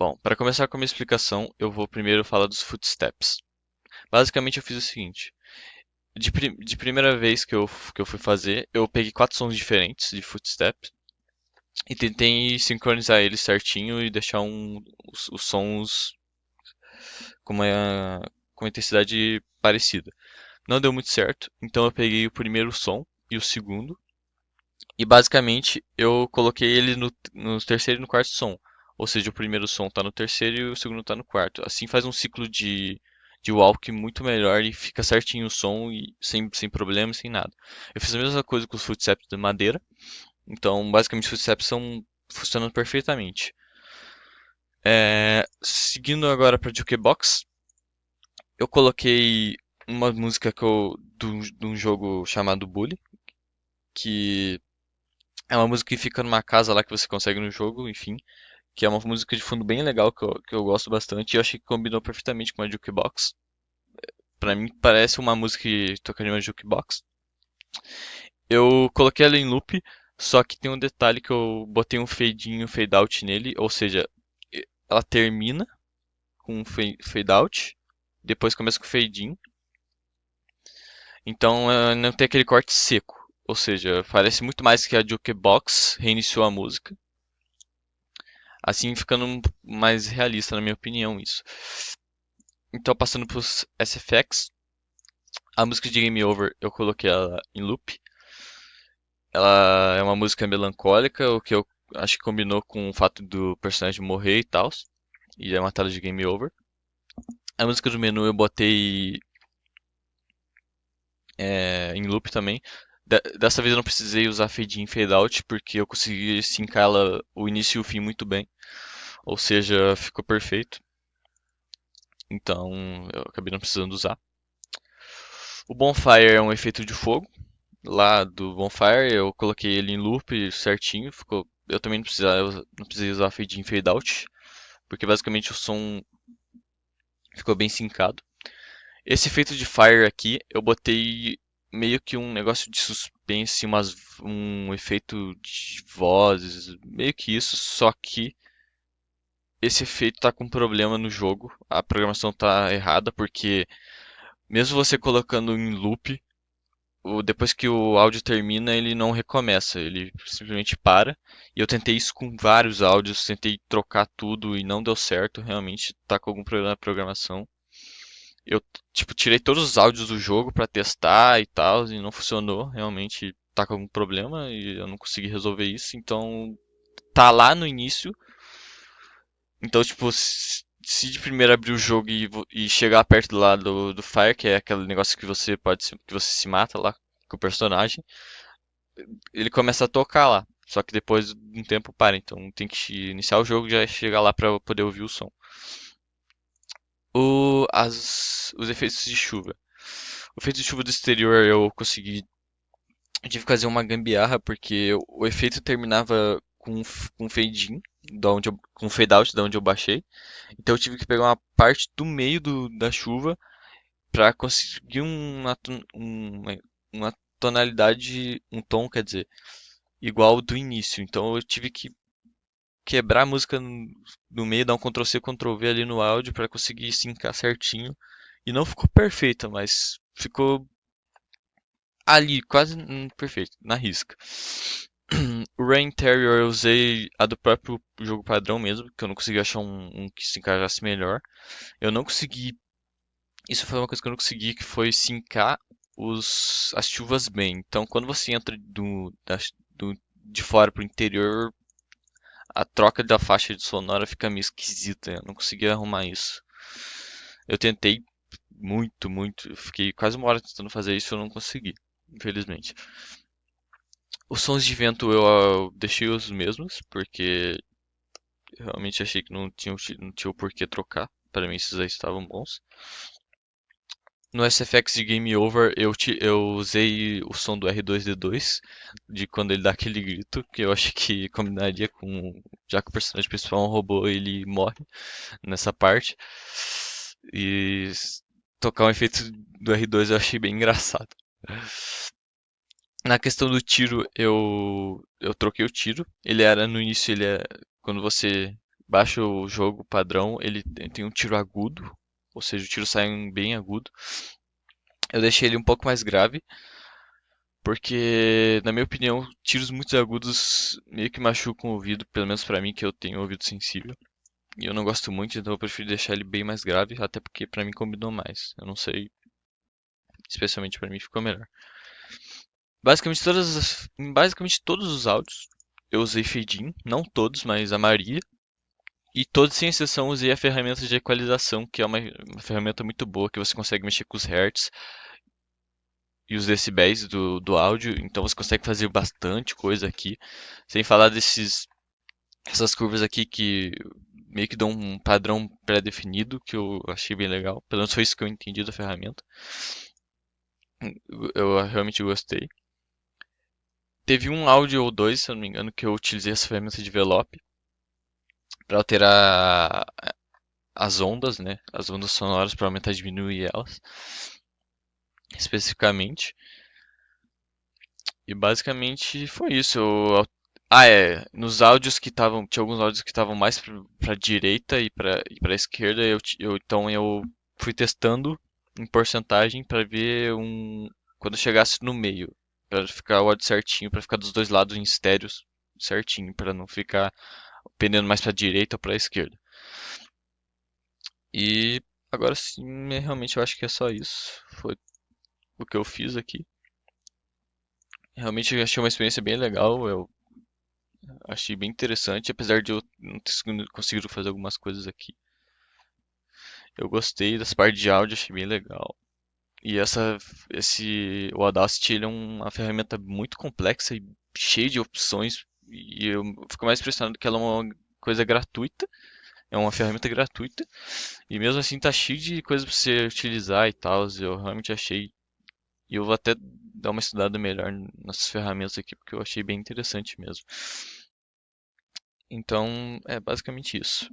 Bom, para começar com a minha explicação, eu vou primeiro falar dos footsteps. Basicamente, eu fiz o seguinte: de primeira vez que eu fui fazer, eu peguei quatro sons diferentes de footsteps e tentei sincronizar eles certinho e deixar os sons com com uma intensidade parecida. Não deu muito certo, então eu peguei o primeiro som e o segundo, e basicamente eu coloquei ele no terceiro e no quarto som. Ou seja, o primeiro som está no terceiro e o segundo está no quarto. Assim faz um ciclo de walk muito melhor e fica certinho o som e sem problema, sem nada. Eu fiz a mesma coisa com os footsteps de madeira. Então, basicamente, os footsteps funcionam perfeitamente. Seguindo agora para Jukebox, eu coloquei uma música de um jogo chamado Bully, que é uma música que fica numa casa lá que você consegue no jogo, enfim. Que é uma música de fundo bem legal que eu gosto bastante e eu achei que combinou perfeitamente com a Jukebox. Pra mim parece uma música que tocaria uma Jukebox. Eu coloquei ela em loop, só que tem um detalhe que eu botei um fade in e um fade out nele, ou seja, ela termina com um fade out, depois começa com fade in, então não tem aquele corte seco. Ou seja, parece muito mais que a Jukebox reiniciou a música, assim ficando mais realista na minha opinião isso. Então passando para os SFX, a música de Game Over eu coloquei ela em loop. Ela é uma música melancólica, o que eu acho que combinou com o fato do personagem morrer e tal. E é uma tela de Game Over. A música do menu eu botei em loop também. Dessa vez eu não precisei usar fade in e fade out, porque eu consegui sincar ela, o início e o fim muito bem. Ou seja, ficou perfeito. Então eu acabei não precisando usar. O Bonfire é um efeito de fogo. Lá do Bonfire, eu coloquei ele em loop certinho, ficou. Eu também não precisei usar fade in e fade out, porque basicamente o som ficou bem sincado. Esse efeito de Fire aqui, eu botei meio que um negócio de suspense, um efeito de vozes, meio que isso, só que esse efeito tá com problema no jogo, a programação tá errada, porque mesmo você colocando em loop, depois que o áudio termina, ele não recomeça, ele simplesmente para. E eu tentei isso com vários áudios, tentei trocar tudo e não deu certo, realmente tá com algum problema na programação. Eu, tipo, tirei todos os áudios do jogo pra testar e tal, e não funcionou, realmente tá com algum problema e eu não consegui resolver isso, então tá lá no início. Então, tipo, se de primeiro abrir o jogo e chegar perto lá do Fire, que é aquele negócio que que você se mata lá com o personagem, ele começa a tocar lá. Só que depois de um tempo para, então tem que iniciar o jogo e já chegar lá para poder ouvir o som. Os efeitos de chuva. O efeito de chuva do exterior eu consegui. Eu tive que fazer uma gambiarra porque o efeito terminava com fade in, com fade out, da onde eu baixei. Então eu tive que pegar uma parte do meio da chuva para conseguir uma tonalidade, um tom, quer dizer, igual do início. Então eu tive que quebrar a música no meio, dar um Ctrl C, Ctrl V ali no áudio para conseguir sincar certinho. E não ficou perfeita, mas ficou ali, quase perfeito, na risca. O Rain Terrier eu usei a do próprio jogo padrão mesmo, que eu não consegui achar um que se encaixasse melhor. Eu não consegui. Isso foi uma coisa que eu não consegui, que foi sincar as chuvas bem. Então, quando você entra de fora pro interior, a troca da faixa de sonora fica meio esquisita. Eu não consegui arrumar isso. Eu tentei muito. Eu fiquei quase uma hora tentando fazer isso e eu não consegui, infelizmente. Os sons de vento eu deixei os mesmos, porque eu realmente achei que não tinha o porquê trocar. Para mim, esses aí estavam bons. No SFX de Game Over, eu usei o som do R2D2, de quando ele dá aquele grito, que eu acho que combinaria com. Já que o personagem principal é um robô, ele morre nessa parte. E tocar um efeito do R2 eu achei bem engraçado. Na questão do tiro, eu troquei o tiro. Ele era no início, quando você baixa o jogo padrão, ele tem um tiro agudo, ou seja, o tiro sai bem agudo. Eu deixei ele um pouco mais grave, porque, na minha opinião, tiros muito agudos meio que machucam o ouvido, pelo menos pra mim, que eu tenho ouvido sensível. E eu não gosto muito, então eu prefiro deixar ele bem mais grave, até porque pra mim combinou mais. Eu não sei, especialmente pra mim ficou melhor. Basicamente todos os áudios eu usei fade-in, não todos, mas a maioria. E todos sem exceção usei a ferramenta de equalização, que é uma ferramenta muito boa, que você consegue mexer com os hertz e os decibéis do áudio, então você consegue fazer bastante coisa aqui. Sem falar essas curvas aqui que meio que dão um padrão pré-definido, que eu achei bem legal. Pelo menos foi isso que eu entendi da ferramenta. Eu realmente gostei. Teve um áudio ou dois, se eu não me engano, que eu utilizei essa ferramenta de envelope para alterar as ondas, né? As ondas sonoras para aumentar e diminuir elas, especificamente. E basicamente foi isso. Nos áudios que estavam, tinha alguns áudios que estavam mais para direita e para esquerda, então eu fui testando em porcentagem para ver quando chegasse no meio, para ficar o áudio certinho, para ficar dos dois lados em estéreos certinho, para não ficar pendendo mais para direita ou para esquerda. E agora sim, realmente eu acho que é só isso. Foi o que eu fiz aqui. Realmente eu achei uma experiência bem legal. Eu achei bem interessante, apesar de eu não ter conseguido fazer algumas coisas aqui. Eu gostei dessa parte de áudio, achei bem legal. E o Audacity ele é uma ferramenta muito complexa e cheia de opções. E eu fico mais impressionado que ela é uma coisa gratuita, é uma ferramenta gratuita. E mesmo assim tá cheio de coisas para você utilizar e tal. Eu realmente achei. E eu vou até dar uma estudada melhor nessas ferramentas aqui, porque eu achei bem interessante mesmo. Então, é basicamente isso.